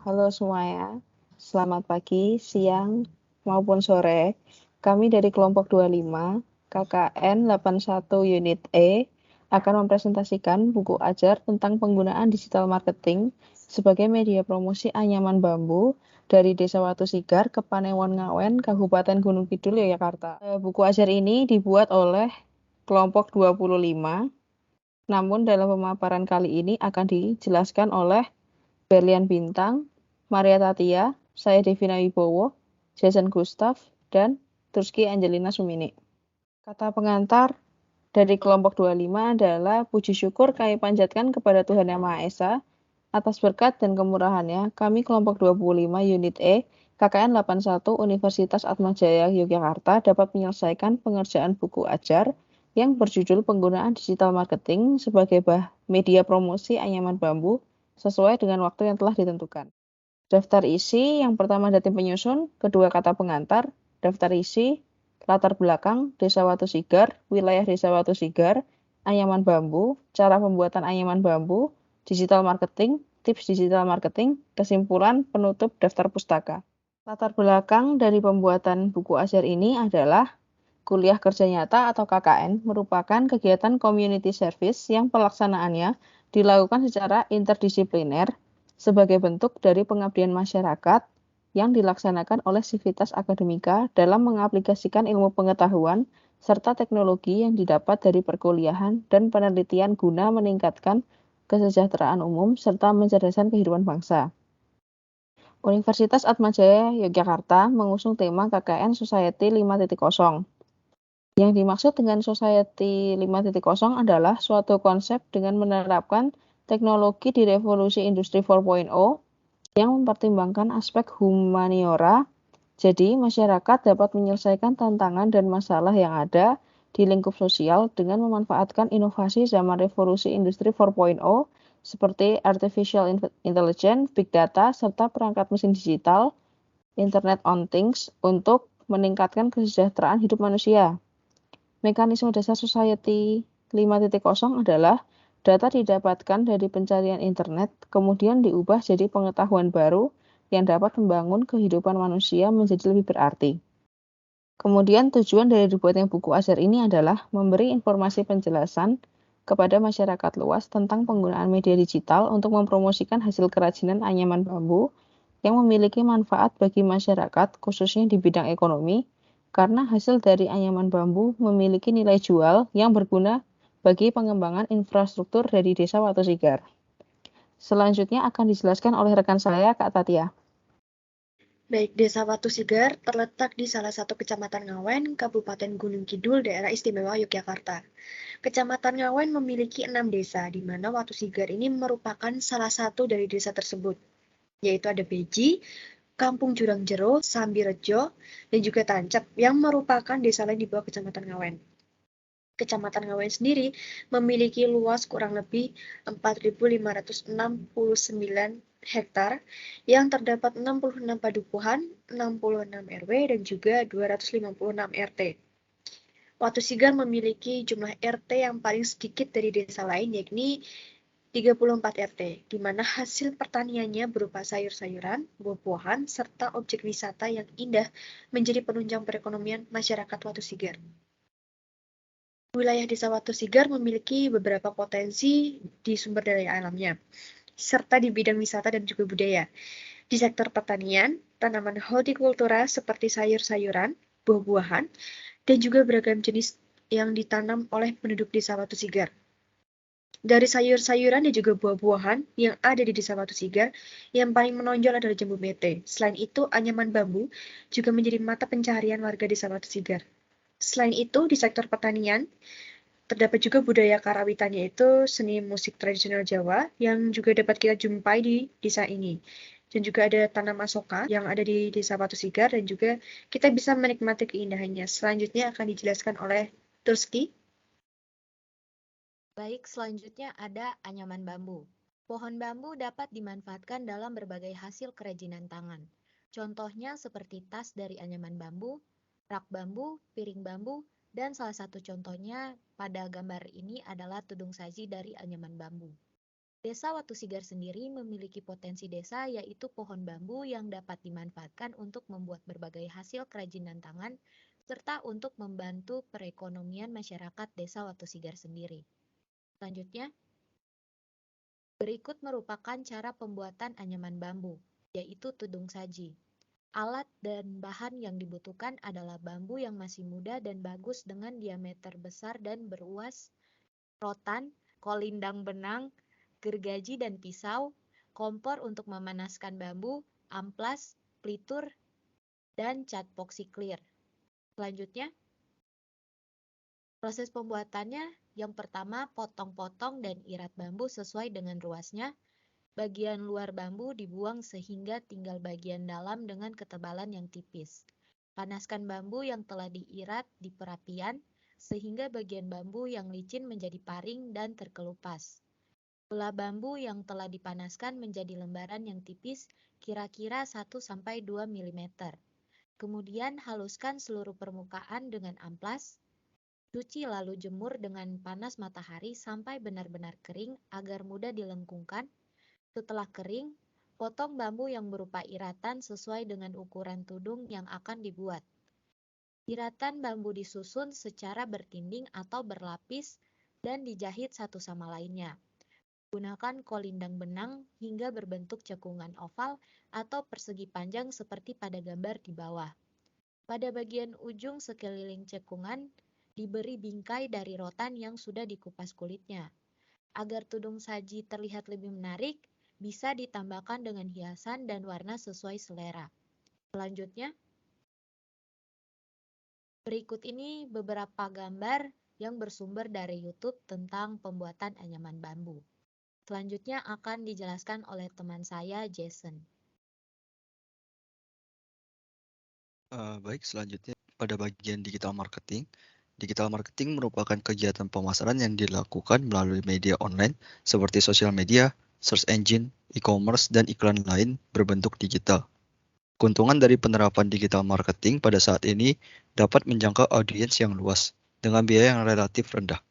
Halo semuanya, selamat pagi, siang, maupun sore. Kami dari kelompok 25, KKN 81 Unit E, akan mempresentasikan buku ajar tentang penggunaan digital marketing sebagai media promosi anyaman bambu dari Desa Watu Sigar ke Panewon Ngawen, Kabupaten Gunung Kidul, Yogyakarta. Buku ajar ini dibuat oleh kelompok 25, namun dalam pemaparan kali ini akan dijelaskan oleh Berlian Bintang, Maria Tatia, saya Devina Wibowo, Jason Gustav, dan Turski Angelina Sumini. Kata pengantar dari kelompok 25 adalah puji syukur kami panjatkan kepada Tuhan Yang Maha Esa atas berkat dan kemurahannya kami kelompok 25 unit E KKN 81 Universitas Atmajaya Yogyakarta dapat menyelesaikan pengerjaan buku ajar yang berjudul penggunaan digital marketing sebagai media promosi anyaman bambu sesuai dengan waktu yang telah ditentukan. Daftar isi yang pertama dari penyusun, kedua kata pengantar, daftar isi, latar belakang, Desa Watu Sigar, wilayah Desa Watu Sigar, anyaman bambu, cara pembuatan anyaman bambu, digital marketing, tips digital marketing, kesimpulan, penutup daftar pustaka. Latar belakang dari pembuatan buku ajar ini adalah Kuliah Kerja Nyata atau KKN merupakan kegiatan community service yang pelaksanaannya dilakukan secara interdisipliner sebagai bentuk dari pengabdian masyarakat yang dilaksanakan oleh Civitas Akademika dalam mengaplikasikan ilmu pengetahuan serta teknologi yang didapat dari perkuliahan dan penelitian guna meningkatkan kesejahteraan umum serta mencerdaskan kehidupan bangsa. Universitas Atmajaya Yogyakarta mengusung tema KKN Society 5.0. Yang dimaksud dengan Society 5.0 adalah suatu konsep dengan menerapkan teknologi di revolusi industri 4.0 yang mempertimbangkan aspek humaniora, jadi masyarakat dapat menyelesaikan tantangan dan masalah yang ada di lingkup sosial dengan memanfaatkan inovasi zaman revolusi industri 4.0 seperti artificial intelligence, big data, serta perangkat mesin digital, Internet on Things untuk meningkatkan kesejahteraan hidup manusia. Mekanisme dasar Society 5.0 adalah data didapatkan dari pencarian internet, kemudian diubah jadi pengetahuan baru yang dapat membangun kehidupan manusia menjadi lebih berarti. Kemudian tujuan dari dibuatnya buku ajar ini adalah memberi informasi penjelasan kepada masyarakat luas tentang penggunaan media digital untuk mempromosikan hasil kerajinan anyaman bambu yang memiliki manfaat bagi masyarakat, khususnya di bidang ekonomi, karena hasil dari anyaman bambu memiliki nilai jual yang berguna bagi pengembangan infrastruktur dari Desa Watu Sigar. Selanjutnya akan dijelaskan oleh rekan saya, Kak Tatia. Baik, Desa Watu Sigar terletak di salah satu kecamatan Ngawen, Kabupaten Gunung Kidul, Daerah Istimewa Yogyakarta. Kecamatan Ngawen memiliki 6 desa, di mana Watu Sigar ini merupakan salah satu dari desa tersebut, yaitu ada Beji, Kampung Jurang Jero, Sambirejo, dan juga Tancep, yang merupakan desa lain di bawah Kecamatan Ngawen. Kecamatan Ngawen sendiri memiliki luas kurang lebih 4.569 hektar yang terdapat 66 padukuhan, 66 RW, dan juga 256 RT. Watu Sigar memiliki jumlah RT yang paling sedikit dari desa lain, yakni 34 RT, di mana hasil pertaniannya berupa sayur-sayuran, buah-buahan, serta objek wisata yang indah menjadi penunjang perekonomian masyarakat Watu Sigar. Wilayah Desa Watu Sigar memiliki beberapa potensi di sumber daya alamnya, serta di bidang wisata dan juga budaya. Di sektor pertanian, tanaman hortikultura seperti sayur-sayuran, buah-buahan, dan juga beragam jenis yang ditanam oleh penduduk Desa Watu Sigar. Dari sayur-sayuran dan juga buah-buahan yang ada di Desa Watu Sigar, yang paling menonjol adalah jambu mete. Selain itu, anyaman bambu juga menjadi mata pencaharian warga Desa Watu Sigar. Selain itu, di sektor pertanian, terdapat juga budaya karawitan, yaitu seni musik tradisional Jawa yang juga dapat kita jumpai di desa ini. Dan juga ada tanah masoka yang ada di Desa Watu Sigar dan juga kita bisa menikmati keindahannya. Selanjutnya akan dijelaskan oleh Turski. Baik, selanjutnya ada anyaman bambu. Pohon bambu dapat dimanfaatkan dalam berbagai hasil kerajinan tangan. Contohnya seperti tas dari anyaman bambu, rak bambu, piring bambu, dan salah satu contohnya pada gambar ini adalah tudung saji dari anyaman bambu. Desa Watu Sigar sendiri memiliki potensi desa yaitu pohon bambu yang dapat dimanfaatkan untuk membuat berbagai hasil kerajinan tangan serta untuk membantu perekonomian masyarakat Desa Watu Sigar sendiri. Selanjutnya, berikut merupakan cara pembuatan anyaman bambu, yaitu tudung saji. Alat dan bahan yang dibutuhkan adalah bambu yang masih muda dan bagus dengan diameter besar dan beruas, rotan, kolindang benang, gergaji dan pisau, kompor untuk memanaskan bambu, amplas, pelitur, dan cat epoxy clear. Selanjutnya, proses pembuatannya yang pertama potong-potong dan irat bambu sesuai dengan ruasnya. Bagian luar bambu dibuang sehingga tinggal bagian dalam dengan ketebalan yang tipis. Panaskan bambu yang telah diirat di perapian sehingga bagian bambu yang licin menjadi paring dan terkelupas. Belah bambu yang telah dipanaskan menjadi lembaran yang tipis kira-kira 1-2 mm. Kemudian haluskan seluruh permukaan dengan amplas. Cuci lalu jemur dengan panas matahari sampai benar-benar kering agar mudah dilengkungkan. Setelah kering, potong bambu yang berupa iratan sesuai dengan ukuran tudung yang akan dibuat. Iratan bambu disusun secara bertinding atau berlapis dan dijahit satu sama lainnya. Gunakan kolindang benang hingga berbentuk cekungan oval atau persegi panjang seperti pada gambar di bawah. Pada bagian ujung sekeliling cekungan diberi bingkai dari rotan yang sudah dikupas kulitnya. Agar tudung saji terlihat lebih menarik, bisa ditambahkan dengan hiasan dan warna sesuai selera. Selanjutnya, berikut ini beberapa gambar yang bersumber dari YouTube tentang pembuatan anyaman bambu. Selanjutnya akan dijelaskan oleh teman saya, Jason. Baik, selanjutnya pada bagian digital marketing. Digital marketing merupakan kegiatan pemasaran yang dilakukan melalui media online seperti sosial media, search engine, e-commerce, dan iklan lain berbentuk digital. Keuntungan dari penerapan digital marketing pada saat ini dapat menjangkau audiens yang luas dengan biaya yang relatif rendah.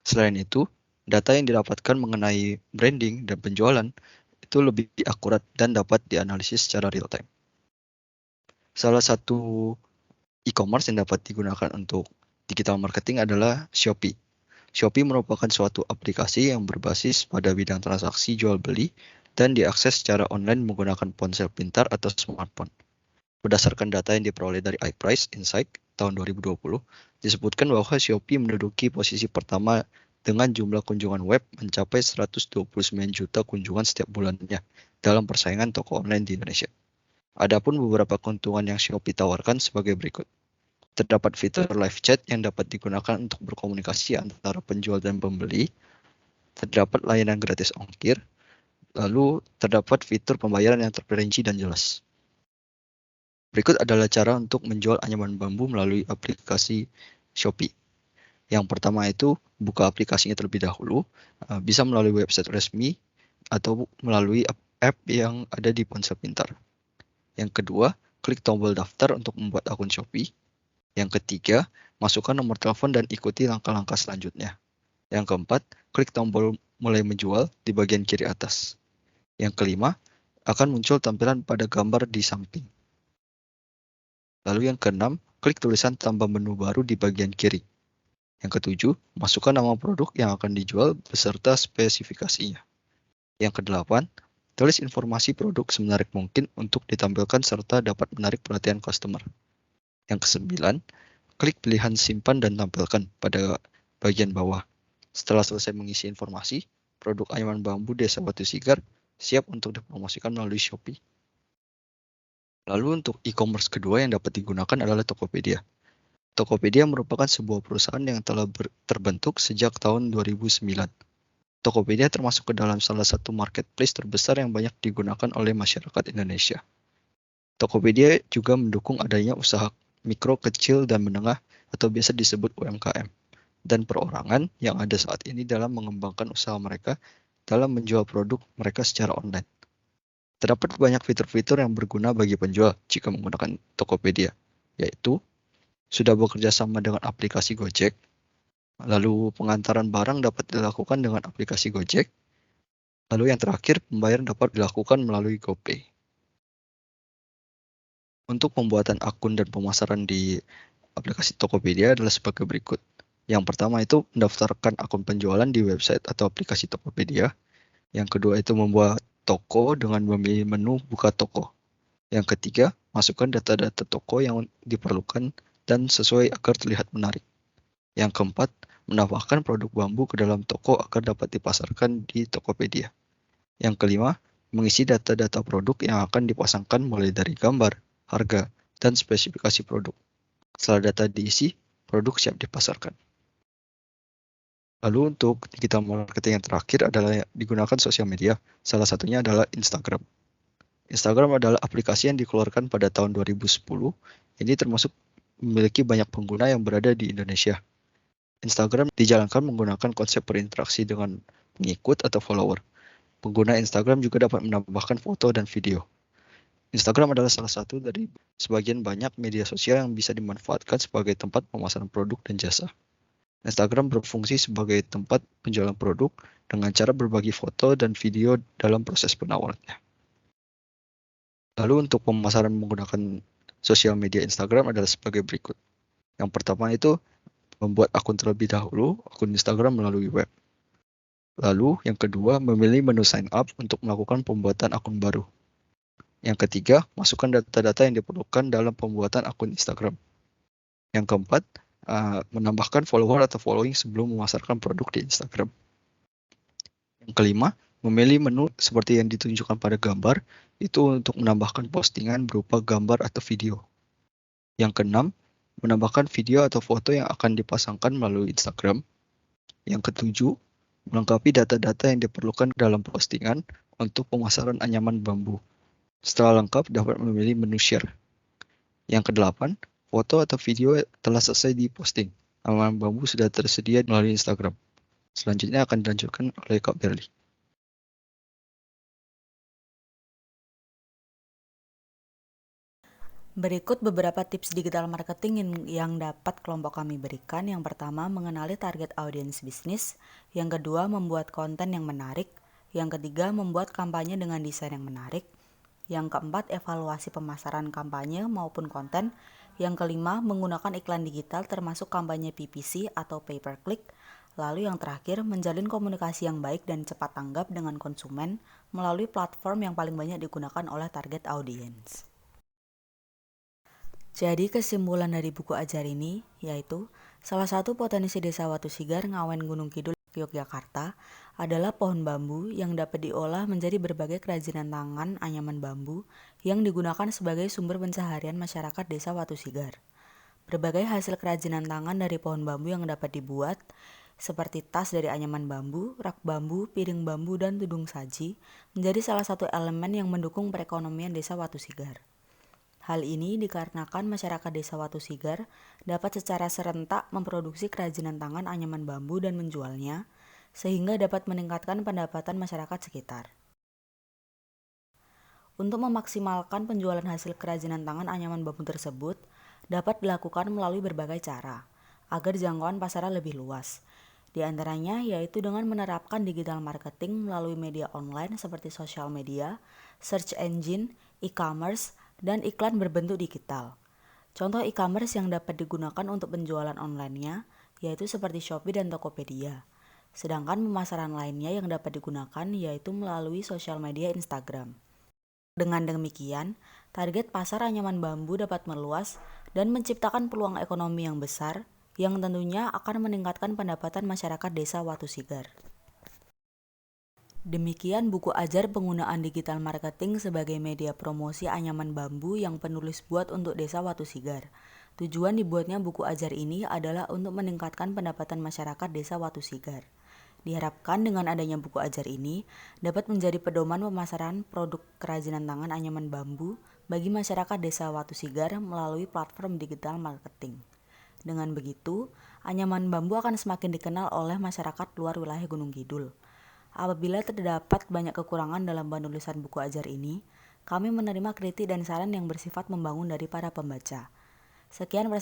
Selain itu, data yang didapatkan mengenai branding dan penjualan itu lebih akurat dan dapat dianalisis secara real time. Salah satu e-commerce yang dapat digunakan untuk digital marketing adalah Shopee. Shopee merupakan suatu aplikasi yang berbasis pada bidang transaksi jual beli dan diakses secara online menggunakan ponsel pintar atau smartphone. Berdasarkan data yang diperoleh dari iPrice Insight tahun 2020, disebutkan bahwa Shopee menduduki posisi pertama dengan jumlah kunjungan web mencapai 129 juta kunjungan setiap bulannya dalam persaingan toko online di Indonesia. Adapun beberapa keuntungan yang Shopee tawarkan sebagai berikut. Terdapat fitur live chat yang dapat digunakan untuk berkomunikasi antara penjual dan pembeli. Terdapat layanan gratis ongkir. Lalu terdapat fitur pembayaran yang terperinci dan jelas. Berikut adalah cara untuk menjual anyaman bambu melalui aplikasi Shopee. Yang pertama itu buka aplikasinya terlebih dahulu, bisa melalui website resmi atau melalui app yang ada di ponsel pintar. Yang kedua, klik tombol daftar untuk membuat akun Shopee. Yang ketiga, masukkan nomor telepon dan ikuti langkah-langkah selanjutnya. Yang keempat, klik tombol mulai menjual di bagian kiri atas. Yang kelima, akan muncul tampilan pada gambar di samping. Lalu yang keenam, klik tulisan tambah menu baru di bagian kiri. Yang ketujuh, masukkan nama produk yang akan dijual beserta spesifikasinya. Yang kedelapan, tulis informasi produk semenarik mungkin untuk ditampilkan serta dapat menarik perhatian customer. Yang kesembilan, klik pilihan simpan dan tampilkan pada bagian bawah. Setelah selesai mengisi informasi, produk anyaman bambu Desa Watu Sigar siap untuk dipromosikan melalui Shopee. Lalu untuk e-commerce kedua yang dapat digunakan adalah Tokopedia. Tokopedia merupakan sebuah perusahaan yang telah terbentuk sejak tahun 2009. Tokopedia termasuk ke dalam salah satu marketplace terbesar yang banyak digunakan oleh masyarakat Indonesia. Tokopedia juga mendukung adanya usaha mikro, kecil, dan menengah atau biasa disebut UMKM, dan perorangan yang ada saat ini dalam mengembangkan usaha mereka dalam menjual produk mereka secara online. Terdapat banyak fitur-fitur yang berguna bagi penjual jika menggunakan Tokopedia, yaitu sudah bekerja sama dengan aplikasi Gojek, lalu pengantaran barang dapat dilakukan dengan aplikasi Gojek, Lalu yang terakhir, pembayaran dapat dilakukan melalui GoPay. Untuk pembuatan akun dan pemasaran di aplikasi Tokopedia adalah sebagai berikut. Yang pertama itu mendaftarkan akun penjualan di website atau aplikasi Tokopedia. Yang kedua itu membuat toko dengan memilih menu buka toko. Yang ketiga, masukkan data-data toko yang diperlukan dan sesuai agar terlihat menarik. Yang keempat, menambahkan produk bambu ke dalam toko agar dapat dipasarkan di Tokopedia. Yang kelima, mengisi data-data produk yang akan dipasangkan mulai dari gambar, harga, dan spesifikasi produk. Setelah data diisi, produk siap dipasarkan. Lalu untuk digital marketing yang terakhir adalah digunakan sosial media. Salah satunya adalah Instagram. Instagram adalah aplikasi yang dikeluarkan pada tahun 2010. Ini termasuk memiliki banyak pengguna yang berada di Indonesia. Instagram dijalankan menggunakan konsep berinteraksi dengan pengikut atau follower. Pengguna Instagram juga dapat menambahkan foto dan video. Instagram adalah salah satu dari sebagian banyak media sosial yang bisa dimanfaatkan sebagai tempat pemasaran produk dan jasa. Instagram berfungsi sebagai tempat penjualan produk dengan cara berbagi foto dan video dalam proses penawarannya. Lalu untuk pemasaran menggunakan sosial media Instagram adalah sebagai berikut. Yang pertama itu membuat akun terlebih dahulu, akun Instagram melalui web. Lalu yang kedua memilih menu sign up untuk melakukan pembuatan akun baru. Yang ketiga, masukkan data-data yang diperlukan dalam pembuatan akun Instagram. Yang keempat, menambahkan follower atau following sebelum memasarkan produk di Instagram. Yang kelima, memilih menu seperti yang ditunjukkan pada gambar, itu untuk menambahkan postingan berupa gambar atau video. Yang keenam, menambahkan video atau foto yang akan dipasangkan melalui Instagram. Yang ketujuh, melengkapi data-data yang diperlukan dalam postingan untuk pemasaran anyaman bambu. Setelah lengkap, dapat memilih menu share. Yang kedelapan, foto atau video telah selesai diposting. Anyaman bambu sudah tersedia melalui Instagram. Selanjutnya akan dilanjutkan oleh Kak Berli. Berikut beberapa tips digital marketing yang dapat kelompok kami berikan. Yang pertama, mengenali target audiens bisnis. Yang kedua, membuat konten yang menarik. Yang ketiga, membuat kampanye dengan desain yang menarik. Yang keempat, evaluasi pemasaran kampanye maupun konten. Yang kelima, menggunakan iklan digital termasuk kampanye PPC atau pay per click. Lalu yang terakhir, menjalin komunikasi yang baik dan cepat tanggap dengan konsumen melalui platform yang paling banyak digunakan oleh target audiens. Jadi kesimpulan dari buku ajar ini yaitu salah satu potensi desa Watu Sigar, Ngawen, Gunung Kidul, Yogyakarta adalah pohon bambu yang dapat diolah menjadi berbagai kerajinan tangan anyaman bambu yang digunakan sebagai sumber pencaharian masyarakat desa Watu Sigar. Berbagai hasil kerajinan tangan dari pohon bambu yang dapat dibuat seperti tas dari anyaman bambu, rak bambu, piring bambu, dan tudung saji menjadi salah satu elemen yang mendukung perekonomian desa Watu Sigar. Hal ini dikarenakan masyarakat desa Watu Sigar dapat secara serentak memproduksi kerajinan tangan anyaman bambu dan menjualnya, sehingga dapat meningkatkan pendapatan masyarakat sekitar. Untuk memaksimalkan penjualan hasil kerajinan tangan anyaman bambu tersebut, dapat dilakukan melalui berbagai cara, agar jangkauan pasarnya lebih luas. Di antaranya yaitu dengan menerapkan digital marketing melalui media online seperti sosial media, search engine, e-commerce, dan iklan berbentuk digital. Contoh e-commerce yang dapat digunakan untuk penjualan online-nya yaitu seperti Shopee dan Tokopedia. Sedangkan pemasaran lainnya yang dapat digunakan yaitu melalui sosial media Instagram. Dengan demikian, target pasar anyaman bambu dapat meluas dan menciptakan peluang ekonomi yang besar yang tentunya akan meningkatkan pendapatan masyarakat desa Watu Sigar. Demikian buku ajar penggunaan digital marketing sebagai media promosi anyaman bambu yang penulis buat untuk desa Watu Sigar. Tujuan dibuatnya buku ajar ini adalah untuk meningkatkan pendapatan masyarakat desa Watu Sigar. Diharapkan dengan adanya buku ajar ini dapat menjadi pedoman pemasaran produk kerajinan tangan anyaman bambu bagi masyarakat desa Watu Sigar melalui platform digital marketing. Dengan begitu, anyaman bambu akan semakin dikenal oleh masyarakat luar wilayah Gunung Kidul. Apabila terdapat banyak kekurangan dalam penulisan buku ajar ini, kami menerima kritik dan saran yang bersifat membangun dari para pembaca. Sekian